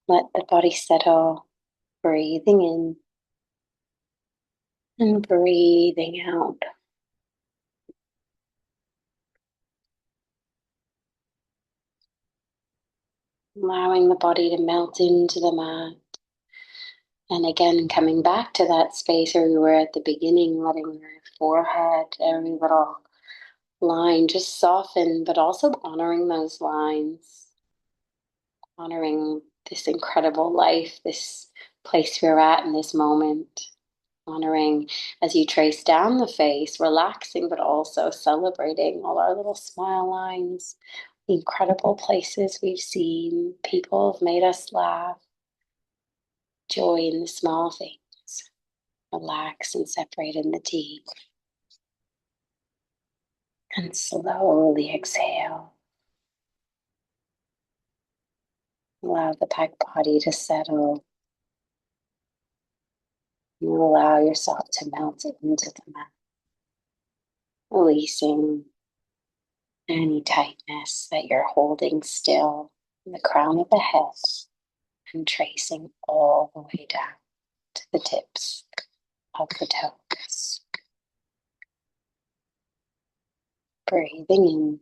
Let the body settle, breathing in and breathing out. Allowing the body to melt into the mat. And again, coming back to that space where we were at the beginning, letting your forehead, every little line just soften, but also honoring those lines, honoring this incredible life, this place we're at in this moment, honoring as you trace down the face, relaxing, but also celebrating all our little smile lines, the incredible places we've seen, people have made us laugh, joy in the small things, relax and separate in the deep. And slowly exhale. Allow the back body to settle. And allow yourself to melt into the mat. Releasing any tightness that you're holding still in the crown of the head and tracing all the way down to the tips of the toes. Breathing in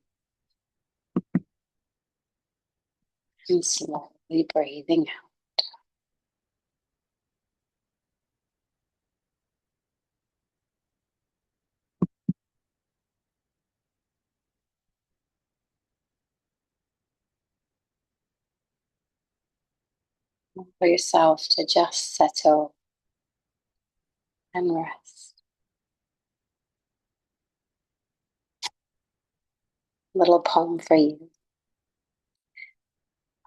and slowly breathing out. For yourself to just settle and rest. Little poem for you.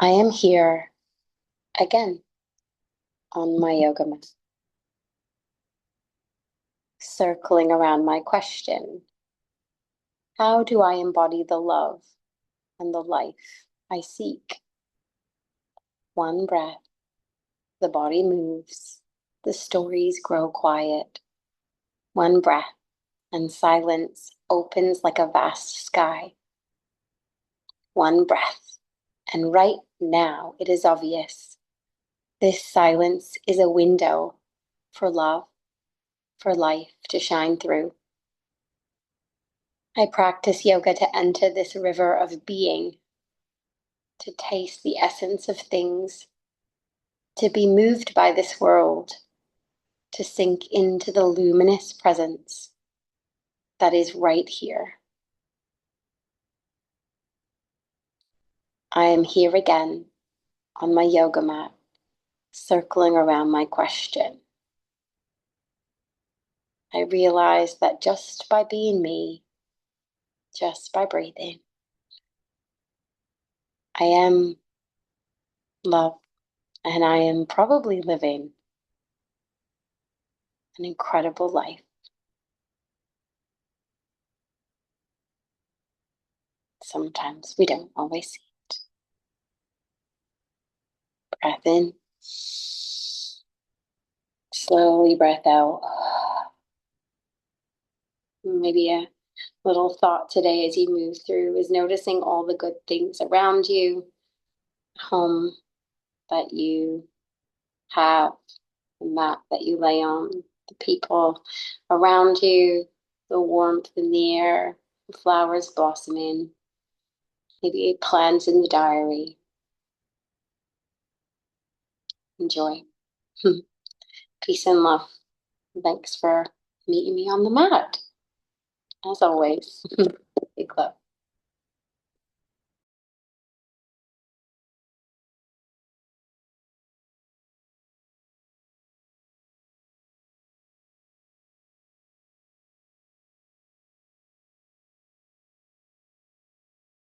I am here again on my yoga mat, circling around my question. How do I embody the love and the life I seek? One breath, the body moves, the stories grow quiet. One breath, and silence opens like a vast sky. One breath, and right now it is obvious. This silence is a window for love, for life to shine through. I practice yoga to enter this river of being, to taste the essence of things, to be moved by this world, to sink into the luminous presence that is right here. I am here again on my yoga mat, circling around my question. I realize that just by being me, just by breathing, I am love, and I am probably living an incredible life. Sometimes we don't always see it. Breath in, slowly breath out. Maybe a little thought today as you move through is noticing all the good things around you, home that you have, the mat that you lay on, the people around you, the warmth in the air, the flowers blossoming, maybe plans in the diary. Enjoy. Peace and love. Thanks for meeting me on the mat. As always, big love.